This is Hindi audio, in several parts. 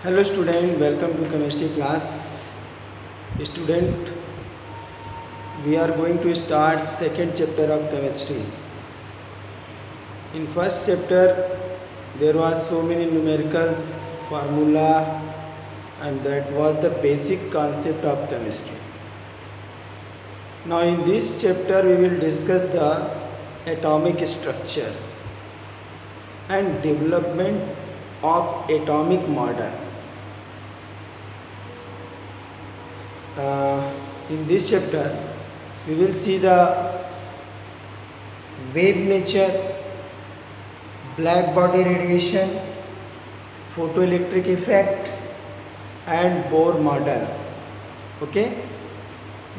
Hello student, welcome to chemistry class. Student, we are going to start second chapter of chemistry. In first chapter there was so many numericals, formula, and that was the basic concept of chemistry. Now in this chapter we will discuss the atomic structure and development of atomic model. In this chapter we will see the wave nature, black body radiation, photoelectric effect and Bohr model. Okay,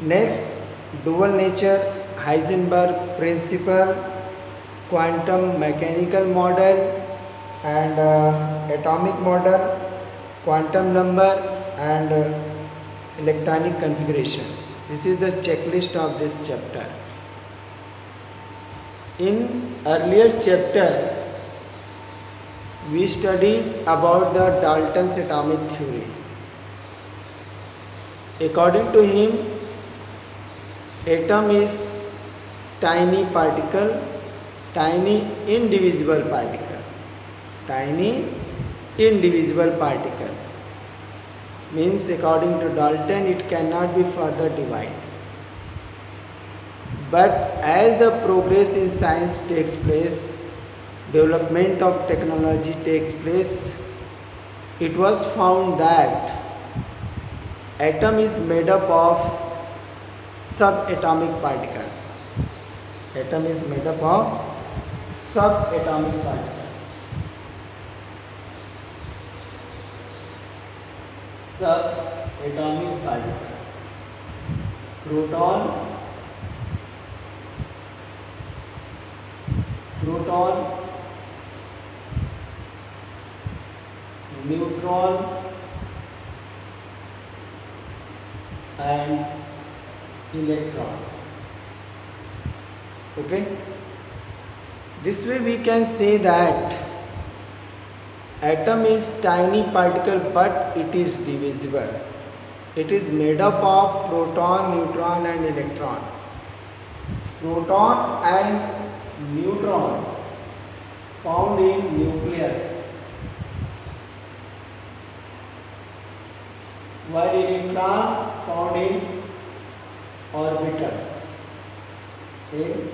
next dual nature, Heisenberg principle, quantum mechanical model and atomic model, quantum number and electronic configuration. This is the checklist of this chapter. In earlier chapter we studied about the Dalton's atomic theory. According to him, atom is tiny particle, tiny indivisible particle, tiny indivisible particle. Means according to Dalton it cannot be further divided. But as the progress in science takes place, development of technology takes place, it was found that atom is made up of subatomic particle. Atom is made up of subatomic particle. Subatomic particle. Proton, neutron and electron. Okay, this way we can say that atom is tiny particle but it is divisible. It is made up of proton, neutron and electron. Proton and neutron found in nucleus, while electron found in orbitals. In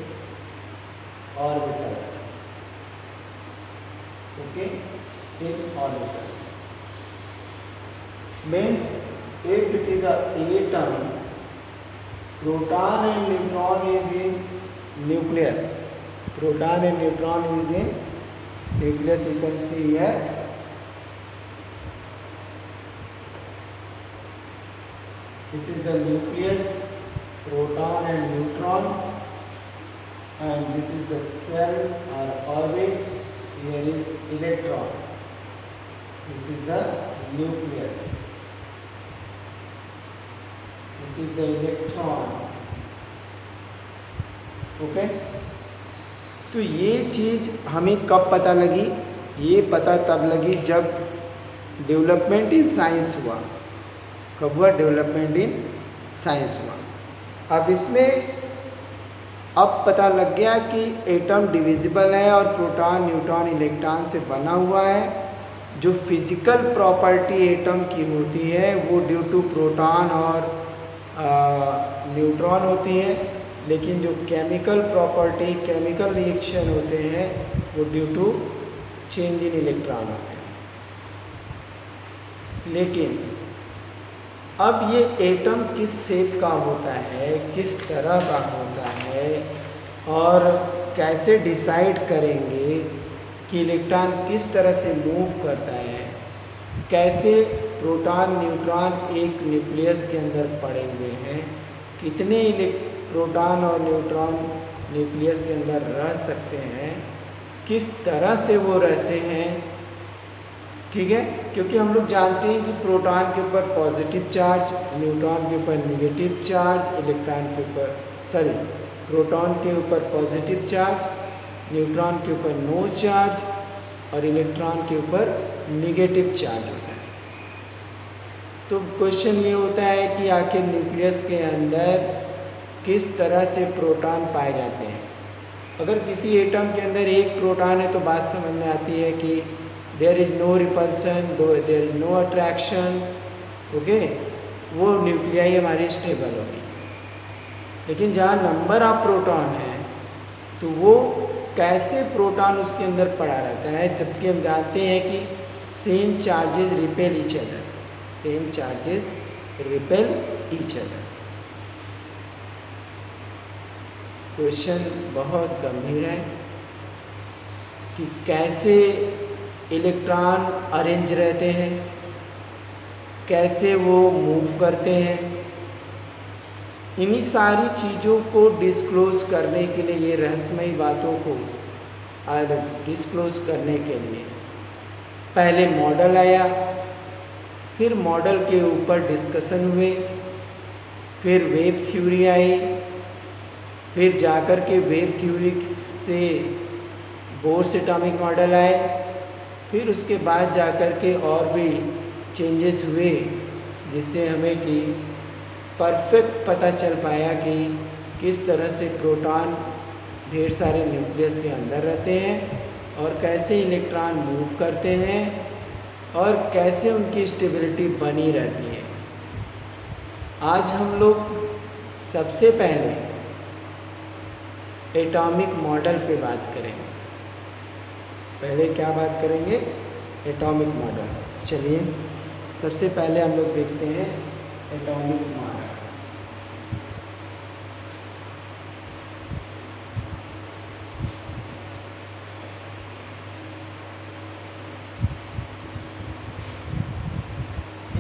orbitals. Okay, in orbitals. Means if it is a atom, proton and neutron is in nucleus. Proton and neutron is in nucleus. You can see here. This is the nucleus, proton and neutron, and this is the cell or orbit. Here is electron. This is the nucleus. This is the electron. Okay, तो ये चीज़ हमें कब पता लगी? ये पता तब लगी जब डेवलपमेंट इन साइंस हुआ. कब हुआ? डेवलपमेंट इन साइंस हुआ. अब इसमें अब पता लग गया कि एटम डिविजिबल है और प्रोटॉन, न्यूट्रॉन, इलेक्ट्रॉन से बना हुआ है. जो फिजिकल प्रॉपर्टी एटम की होती है वो ड्यू टू प्रोटॉन और न्यूट्रॉन होती है, लेकिन जो केमिकल प्रॉपर्टी, केमिकल रिएक्शन होते हैं वो due to change in electron होते हैं. लेकिन अब ये एटम किस शेप का होता है, किस तरह का होता है और कैसे डिसाइड करेंगे कि इलेक्ट्रॉन किस तरह से मूव करता है, कैसे प्रोटॉन, न्यूट्रॉन एक न्यूक्लियस के अंदर पड़े हुए हैं, कितने प्रोटॉन और न्यूट्रॉन न्यूक्लियस के अंदर रह सकते हैं, किस तरह से वो रहते हैं. ठीक है, क्योंकि हम लोग जानते हैं कि प्रोटॉन के ऊपर पॉजिटिव चार्ज, न्यूट्रॉन के ऊपर नेगेटिव चार्ज, इलेक्ट्रॉन के ऊपर प्रोटॉन के ऊपर पॉजिटिव चार्ज, न्यूट्रॉन के ऊपर नो चार्ज और इलेक्ट्रॉन के ऊपर नेगेटिव चार्ज होता है. तो क्वेश्चन ये होता है कि आखिर न्यूक्लियस के अंदर किस तरह से प्रोटॉन पाए जाते हैं। अगर किसी एटम के अंदर एक प्रोटॉन है तो बात समझ में आती है कि there is no repulsion, there is no attraction, okay, वो न्यूक्लियाई हमारी स्टेबल होगी। लेकिन जहाँ नंबर ऑफ प्रोटॉन है तो वो कैसे प्रोटॉन उसके अंदर पड़ा रहता है, जबकि हम जानते हैं कि same charges repel each other, same charges repel each other. Question बहुत गंभीर है कि कैसे इलेक्ट्रॉन अरेंज रहते हैं, कैसे वो मूव करते हैं। इन्हीं सारी चीज़ों को डिस्क्लोज करने के लिए, ये रहस्यमयी बातों को डिस्क्लोज करने के लिए पहले मॉडल आया, फिर मॉडल के ऊपर डिस्कशन हुए, फिर वेव थ्योरी आई, फिर जाकर के वेव थ्योरी से बोर्स एटॉमिक मॉडल आए, फिर उसके बाद जाकर के और भी चेंजेस हुए जिससे हमें कि परफेक्ट पता चल पाया कि किस तरह से प्रोटॉन ढेर सारे न्यूक्लियस के अंदर रहते हैं और कैसे इलेक्ट्रॉन मूव करते हैं और कैसे उनकी स्टेबिलिटी बनी रहती है। आज हम लोग सबसे पहले एटॉमिक मॉडल पे बात करेंगे। पहले क्या बात करेंगे? Atomic model. चलिए सबसे पहले हम लोग देखते हैं atomic model.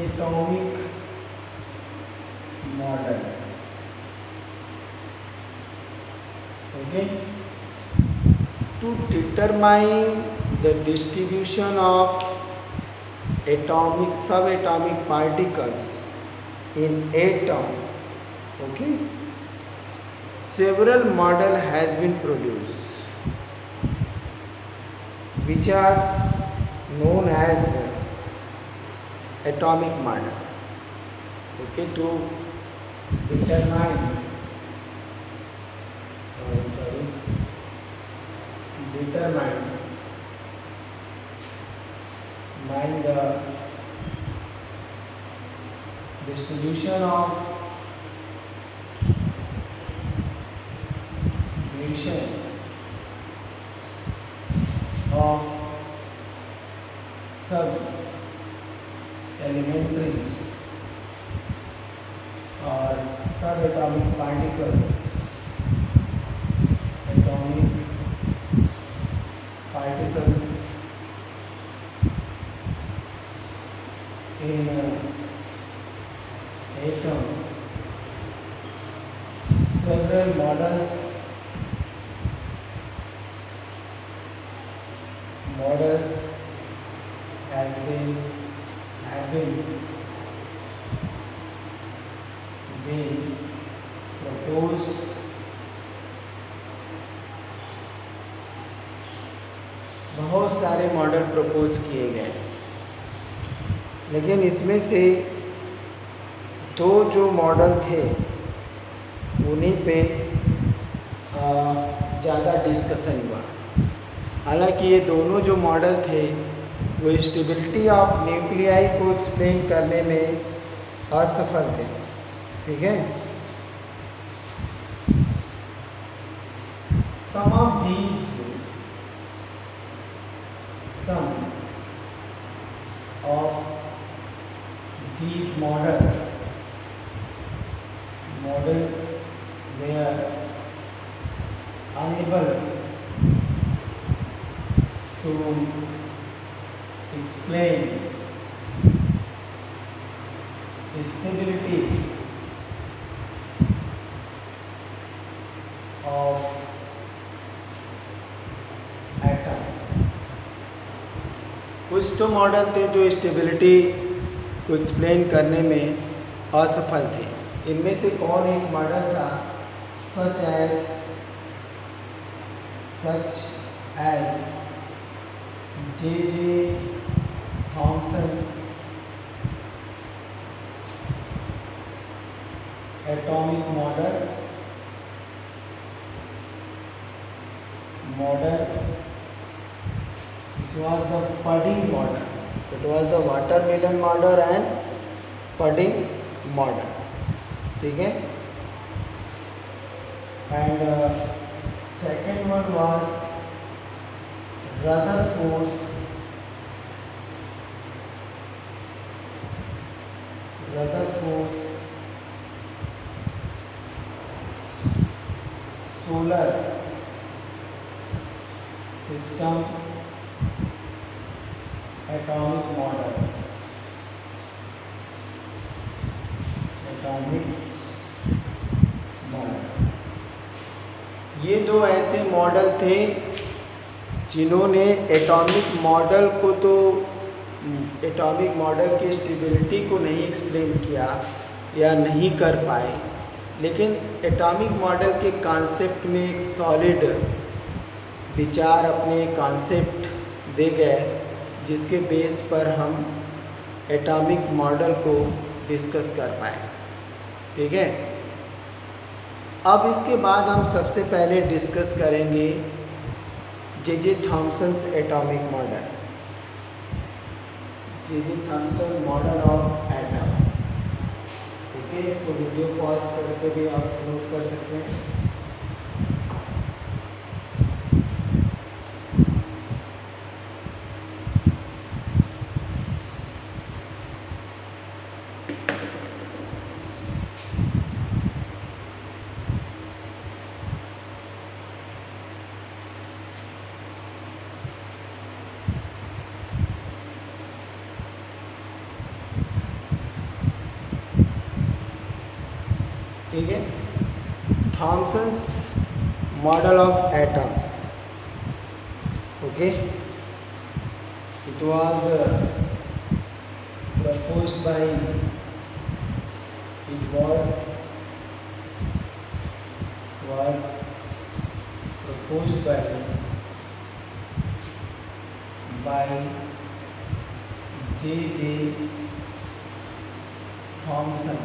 Atomic model, okay, to determine the distribution of atomic subatomic particles in atom, okay, several model has been produced which are known as atomic model, okay, to determine the distribution of sub elementary or subatomic particles, in atom. Several models have been proposed बहुत सारे मॉडल प्रपोज किए गए, लेकिन इसमें से दो जो मॉडल थे उन्हीं पे ज़्यादा डिस्कशन हुआ। हालांकि ये दोनों जो मॉडल थे वो स्टेबिलिटी ऑफ न्यूक्लियाई को एक्सप्लेन करने में असफल थे, ठीक है। Some of these model were unable to explain the stability of atom। कुछ तो मॉडल थे जो स्टेबिलिटी को एक्सप्लेन करने में असफल थे। इनमें से कौन एक मॉडल था? Such as J.J. Thomson atomic model. This was the pudding model. It was the watermelon model and pudding model. ठीक है. And second one was Rutherford's solar system atomic model. ये दो ऐसे मॉडल थे जिन्होंने एटॉमिक मॉडल की स्टेबिलिटी को नहीं एक्सप्लेन किया या नहीं कर पाए, लेकिन एटॉमिक मॉडल के कॉन्सेप्ट में एक सॉलिड विचार अपने कॉन्सेप्ट दे गए, जिसके बेस पर हम एटॉमिक मॉडल को डिस्कस कर पाए. ठीक है. अब इसके बाद हम सबसे पहले डिस्कस करेंगे J Thomson's atomic model, J Thomson model of atom. ठीक है. इसको वीडियो पॉज करके भी आप नोट कर सकते हैं. ठीक है. Thomson's model of atoms. Okay. It was proposed by J.J. Thomson.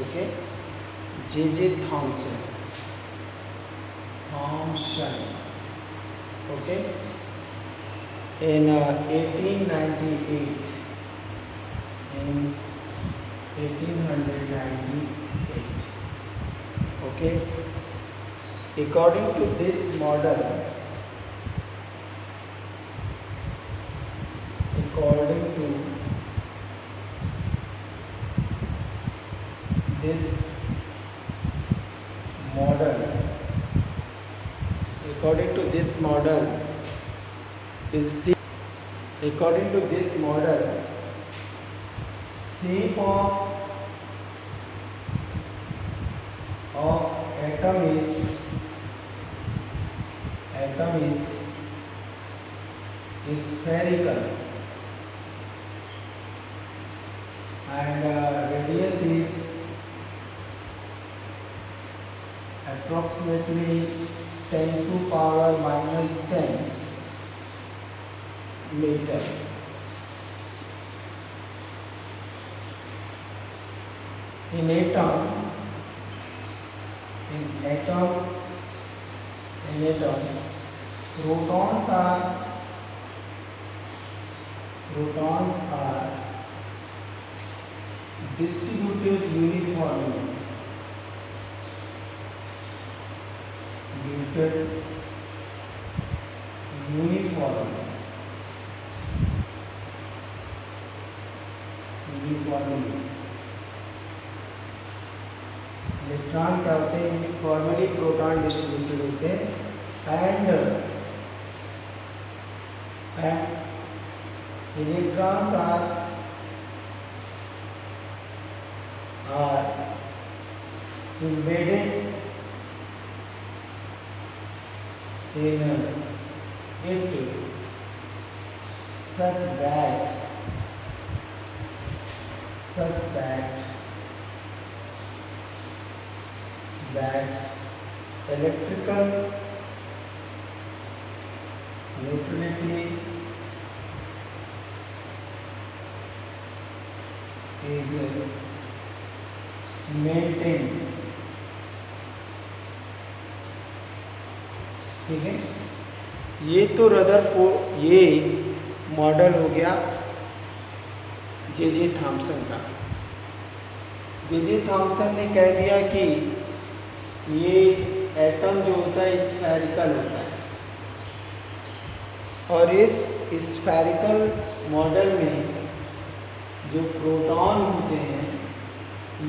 Okay, J.J. Thomson. Okay, in 1898. Okay, according to this model, according to this model, we'll see. According to this model, shape of atom is spherical, and radius is approximately 10 to power minus 10 meter. In atom, protons are distributed uniformly. Electron क्या होते हैं? यूनिफॉर्मली प्रोटॉन डिस्ट्रीब्यूटेड होते हैं, and electrons are embedded in it such that electrical neutrality is maintained। ठीक है, ये तो रदरफोर्ड, ये मॉडल हो गया जे थॉम्सन का। जे थॉम्सन ने कह दिया कि ये एटम जो होता है स्फेरिकल होता है, और इस स्फेरिकल मॉडल में जो प्रोटॉन होते हैं,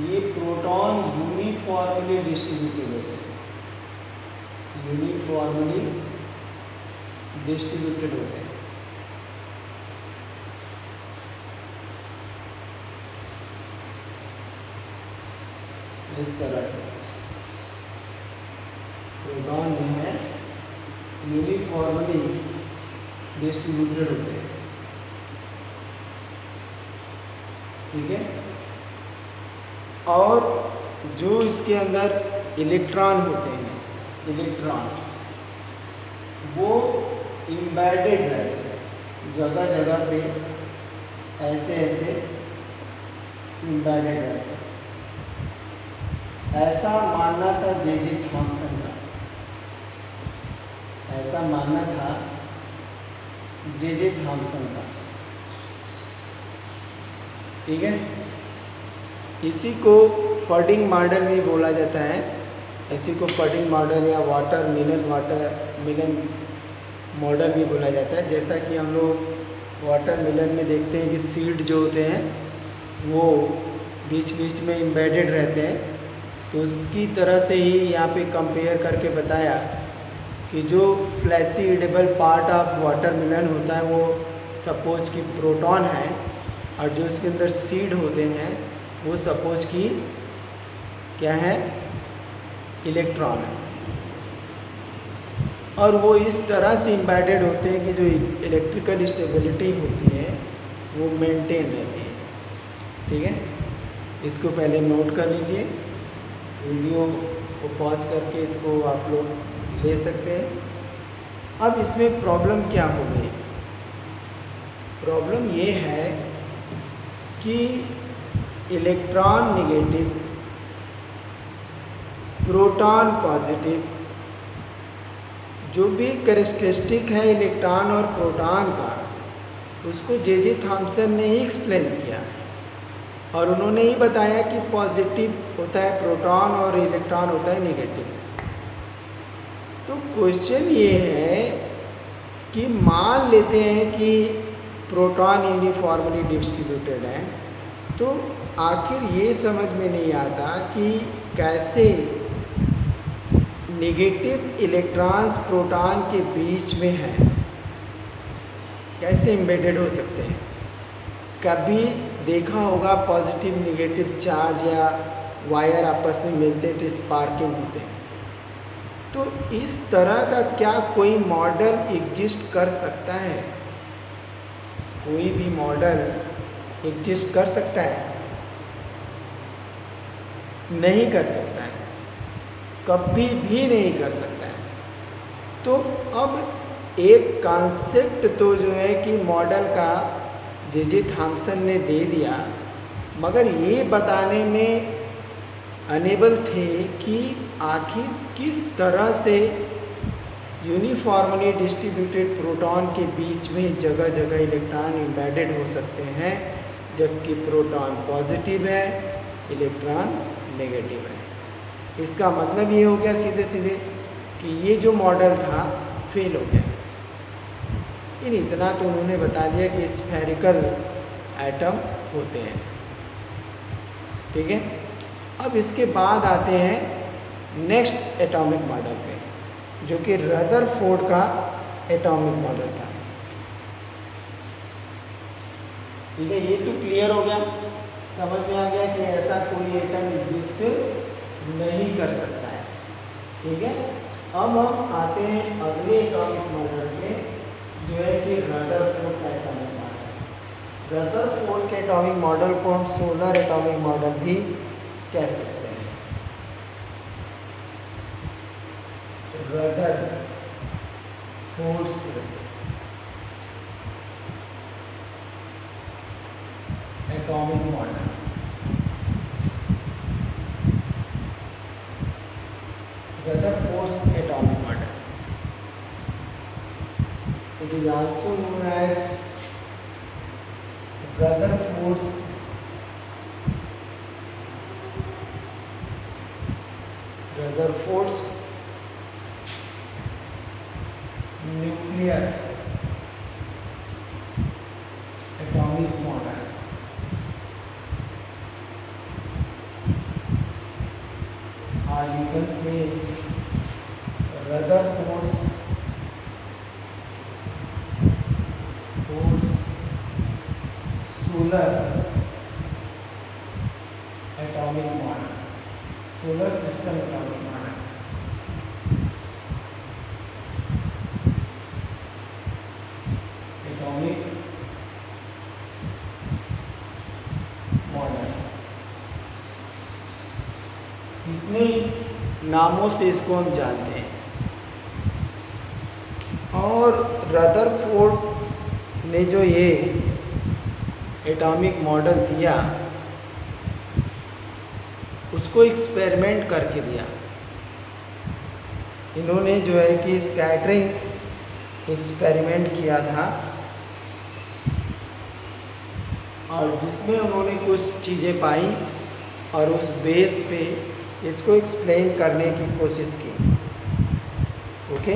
ये प्रोटॉन यूनिफॉर्मली डिस्ट्रीब्यूटेड होते हैं, यूनिफॉर्मली डिस्ट्रीब्यूटेड होते हैं। इस तरह से प्रोटॉन जो है यूनिफॉर्मली डिस्ट्रीब्यूटेड होते हैं। ठीक है, और जो इसके अंदर इलेक्ट्रॉन होते हैं, इलेक्ट्रॉन वो इम्बेडेड रहते हैं, जगह जगह पे ऐसे ऐसे इम्बेडेड रहते हैं। ऐसा मानना था जे थॉम्सन का, ऐसा मानना था जे थॉम्सन का। ठीक है, इसी को पडिंग मॉडल भी बोला जाता है, इसी को पडिंग मॉडल या वाटर मिलन मॉडल भी बोला जाता है। जैसा कि हम लोग वाटर मिलन में देखते हैं कि सीड जो होते हैं वो बीच बीच में एम्बेडेड रहते हैं, तो उसकी तरह से ही यहाँ पे कंपेयर करके बताया कि जो fleshy edible part of watermelon होता है वो सपोज कि प्रोटॉन है, और जो उसके अंदर सीड होते हैं वो सपोज कि क्या है, इलेक्ट्रॉन है। और वो इस तरह से एम्बेडेड होते हैं कि जो इलेक्ट्रिकल स्टेबिलिटी होती है वो मेंटेन रहती है। ठीक है, इसको पहले नोट कर लीजिए, वीडियो को पॉज करके इसको आप लोग ले सकते हैं। अब इसमें प्रॉब्लम क्या हो गई? प्रॉब्लम ये है कि इलेक्ट्रॉन नेगेटिव, प्रोटॉन पॉजिटिव, जो भी कैरेक्टरिस्टिक है इलेक्ट्रॉन और प्रोटॉन का, उसको जे थॉम्सन ने ही एक्सप्लेन किया, और उन्होंने ही बताया कि पॉजिटिव होता है प्रोटॉन और इलेक्ट्रॉन होता है नेगेटिव। तो क्वेश्चन ये है कि मान लेते हैं कि प्रोटॉन यूनिफॉर्मली डिस्ट्रीब्यूटेड है, तो आखिर ये समझ में नहीं आता कि कैसे नेगेटिव इलेक्ट्रॉन्स प्रोटॉन के बीच में है, कैसे एम्बेडेड हो सकते हैं। कभी देखा होगा पॉजिटिव नेगेटिव चार्ज या वायर आपस में मिलते तो स्पार्किंग होते हैं। तो इस तरह का क्या कोई मॉडल एग्जिस्ट कर सकता है? कोई भी मॉडल एग्जिस्ट कर सकता है? नहीं कर सकता है, कभी भी नहीं कर सकता है। तो अब एक कॉन्सेप्ट तो जो है कि मॉडल का जे थॉम्सन ने दे दिया, मगर ये बताने में अनेबल थे कि आखिर किस तरह से यूनिफॉर्मली डिस्ट्रीब्यूटेड प्रोटॉन के बीच में जगह जगह इलेक्ट्रॉन एम्बेडेड हो सकते हैं, जबकि प्रोटॉन पॉजिटिव है, इलेक्ट्रॉन नेगेटिव है। इसका मतलब ये हो गया सीधे सीधे कि ये जो मॉडल था फेल हो गया। इतना तो उन्होंने बता दिया कि स्फेरिकल एटम होते हैं। ठीक है, अब इसके बाद आते हैं नेक्स्ट एटॉमिक मॉडल पे, जो कि रदरफोर्ड का एटॉमिक मॉडल था। ठीक है, ये तो क्लियर हो गया, समझ में आ गया कि ऐसा कोई एटम एग्जिस्ट नहीं कर सकता है। ठीक है, अब हम आते हैं अगले एटॉमिक मॉडल पे, जो है कि रदरफोर्ड का एटॉमिक मॉडल। रदरफोर्ड के एटॉमिक मॉडल को हम सोलर एटॉमिक मॉडल भी कह सकते हैं। Rutherford atomic model, is also known as Rutherford's nuclear atomic model. Or you can say Rutherford's solar atomic model, solar system atomic model. Atomic model, इतने नामों से इसको हम जानते हैं। और रदरफोर्ड ने जो ये एटॉमिक मॉडल दिया उसको एक्सपेरिमेंट करके दिया। इन्होंने जो है कि स्कैटरिंग एक्सपेरिमेंट किया था और जिसमें उन्होंने कुछ चीज़ें पाई और उस बेस पे इसको एक्सप्लेन करने की कोशिश की। Okay,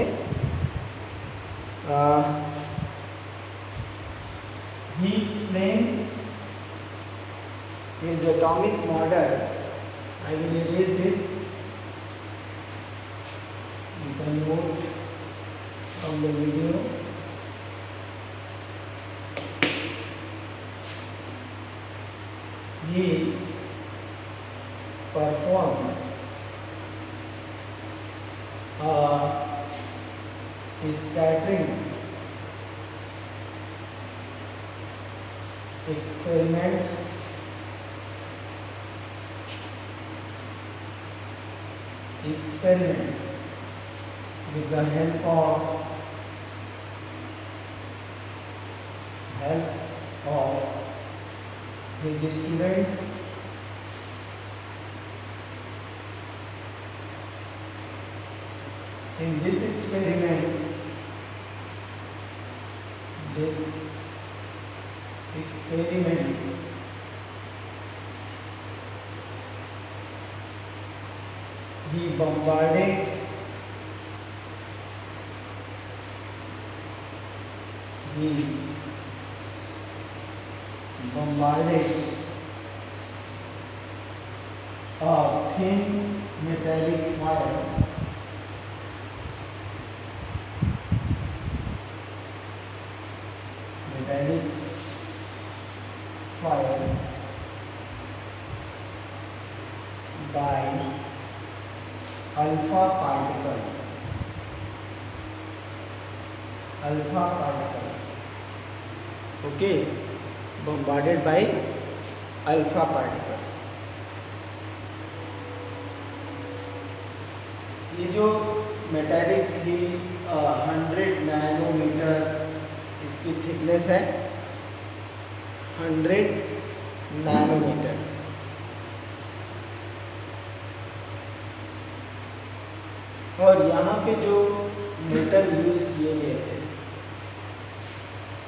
he explained his atomic model. I will erase this. You can note from the video. He performed scattering experiment with the help of his students. In this experiment, he bombarded a thin metallic wire by alpha particles. Okay, bombarded by alpha particles. ये जो मेटालिक थी 100 नैनोमीटर इसकी थिकनेस है, 100 नैनोमीटर। और यहाँ पे जो मेटल यूज किए गए थे,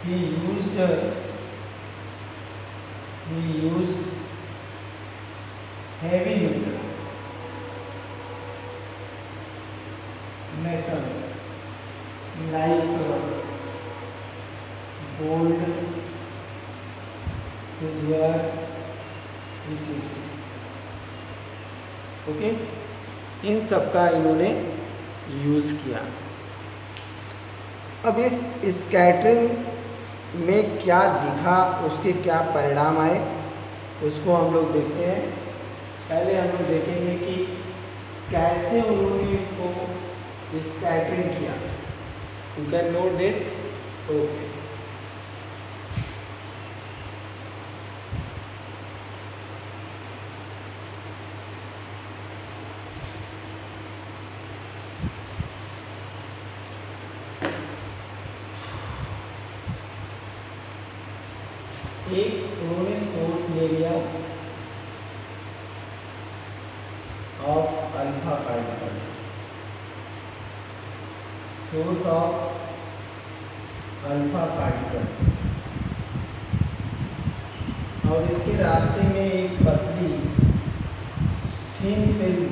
he used heavy metals like gold, silver, etc. Okay, इन सब का इन्होंने यूज़ किया। अब इस स्कैटरिंग में क्या दिखा, उसके क्या परिणाम आए, उसको हम लोग देखते हैं। पहले हम लोग देखेंगे कि कैसे उन्होंने इसको स्कैटरिंग किया। You can note this. Okay, एक उन्होंने सोर्स ले लिया of alpha particle, source of alpha particles, और इसके रास्ते में एक पतली thin film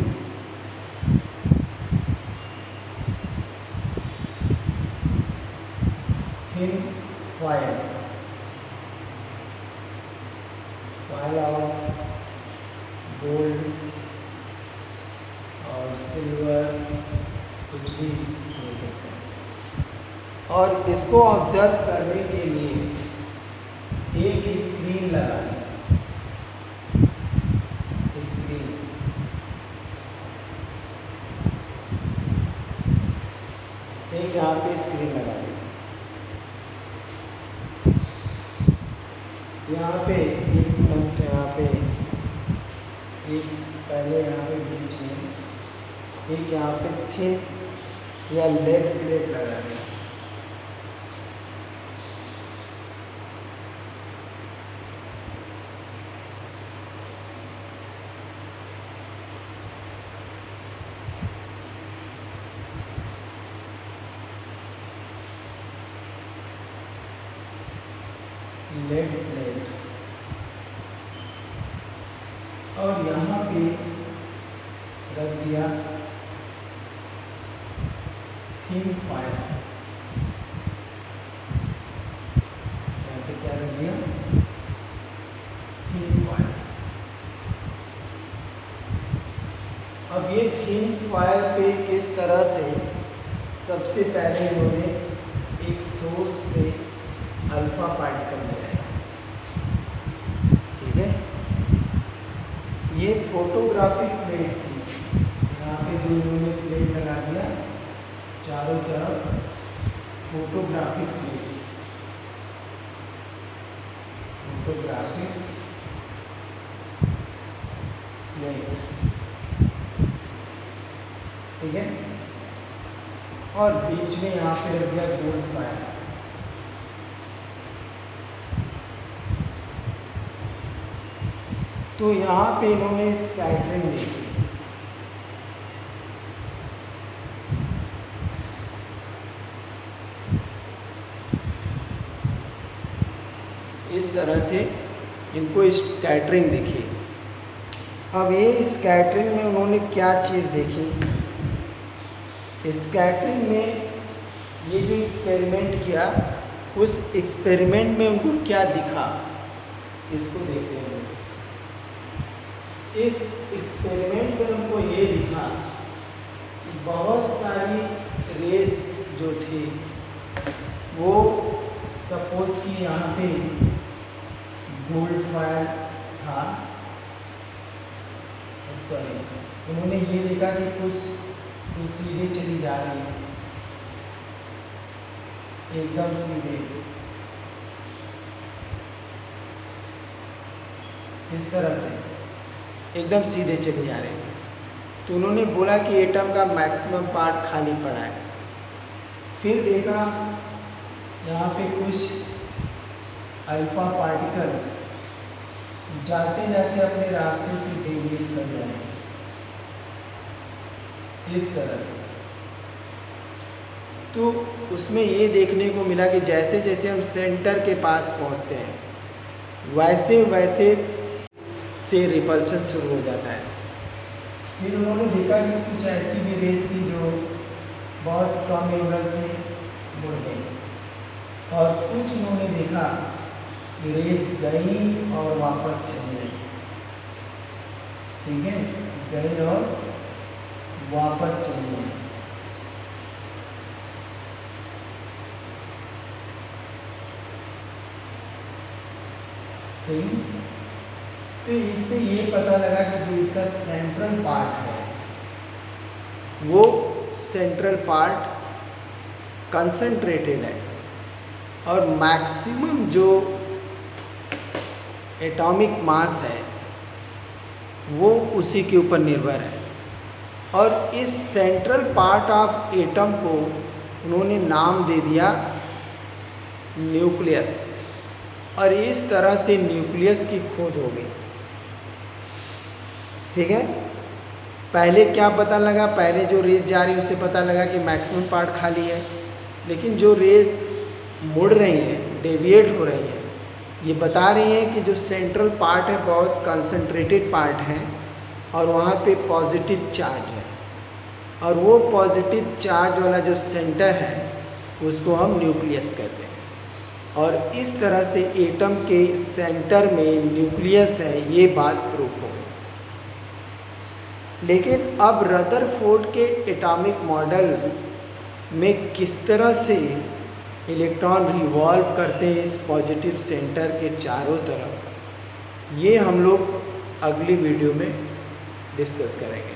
foil of gold और सिल्वर, कुछ भी हो सकता है। और इसको ऑब्जर्व करने के लिए एक स्क्रीन लगा दें। स्क्रीन एक यहाँ पे स्क्रीन लगा दें। यहाँ पे एक मिनट, यहाँ पे एक पहले यहाँ पे बीच में एक यहाँ पे थिन या लेड प्लेट लगा दें। लेड प्लेट, और यहाँ पे रख दिया थिन फॉयल। यहाँ पे क्या रख दिया? Thin foil. अब ये थिन फॉयल पे किस तरह से सबसे पहले इन्होंने एक सोर्स से अल्फा पार्टिकल लगाया, ठीक है। ये फोटोग्राफिक प्लेट थी। यहाँ पे जो इन्होंने प्लेट लगा दिया चारों तरफ, फोटोग्राफिक प्लेट, फोटोग्राफिक प्लेट, ठीक है। और बीच में यहाँ पे रख दिया गोल्ड फॉयल। तो यहाँ पे इन्होंने स्कैटरिंग देखी। इस तरह से इनको स्कैटरिंग दिखी। अब ये स्कैटरिंग में उन्होंने क्या चीज़ देखी? स्कैटरिंग में ये जो एक्सपेरिमेंट किया, उस एक्सपेरिमेंट में उनको क्या दिखा, इसको देखते हैं। इस एक्सपेरिमेंट में उनको ये दिखा कि बहुत सारी रेस जो थी, वो सपोज कि यहाँ पे गोल्ड फॉयल था, सॉरी, उन्होंने ये देखा कि कुछ सीधे चली जा रही है, एकदम सीधे, इस तरह से एकदम सीधे चले जा रहे थे। तो उन्होंने बोला कि एटम का मैक्सिमम पार्ट खाली पड़ा है। फिर देखा यहाँ पे कुछ अल्फा पार्टिकल्स जाते जाते अपने रास्ते से डेविएट कर जाए, इस तरह से। तो उसमें ये देखने को मिला कि जैसे जैसे हम सेंटर के पास पहुँचते हैं, वैसे वैसे से रिपल्शन शुरू हो जाता है। फिर उन्होंने देखा कि कुछ ऐसी भी रेस थी जो बहुत कम एंगल से मुड़ गई, और कुछ उन्होंने देखा कि रेस गई और वापस चली गई, ठीक है, गई और वापस चली गई। ठीक, तो इससे ये पता लगा कि जो इसका सेंट्रल पार्ट है, वो सेंट्रल पार्ट कंसंट्रेटेड है, और मैक्सिमम जो एटॉमिक मास है वो उसी के ऊपर निर्भर है। और इस सेंट्रल पार्ट ऑफ एटम को उन्होंने नाम दे दिया न्यूक्लियस, और इस तरह से न्यूक्लियस की खोज हो गई, ठीक है। पहले क्या पता लगा? पहले जो रेस जा रही है उससे पता लगा कि मैक्सिमम पार्ट खाली है, लेकिन जो रेस मुड़ रही हैं, डेविएट हो रही हैं, ये बता रही हैं कि जो सेंट्रल पार्ट है बहुत कंसंट्रेटेड पार्ट है और वहाँ पे पॉजिटिव चार्ज है, और वो पॉजिटिव चार्ज वाला जो सेंटर है उसको हम न्यूक्लियस कहते हैं। और इस तरह से एटम के सेंटर में न्यूक्लियस है, ये बात प्रूफ हो गई। लेकिन अब रदरफोर्ड के एटॉमिक मॉडल में किस तरह से इलेक्ट्रॉन रिवॉल्व करते हैं इस पॉजिटिव सेंटर के चारों तरफ, ये हम लोग अगली वीडियो में डिस्कस करेंगे।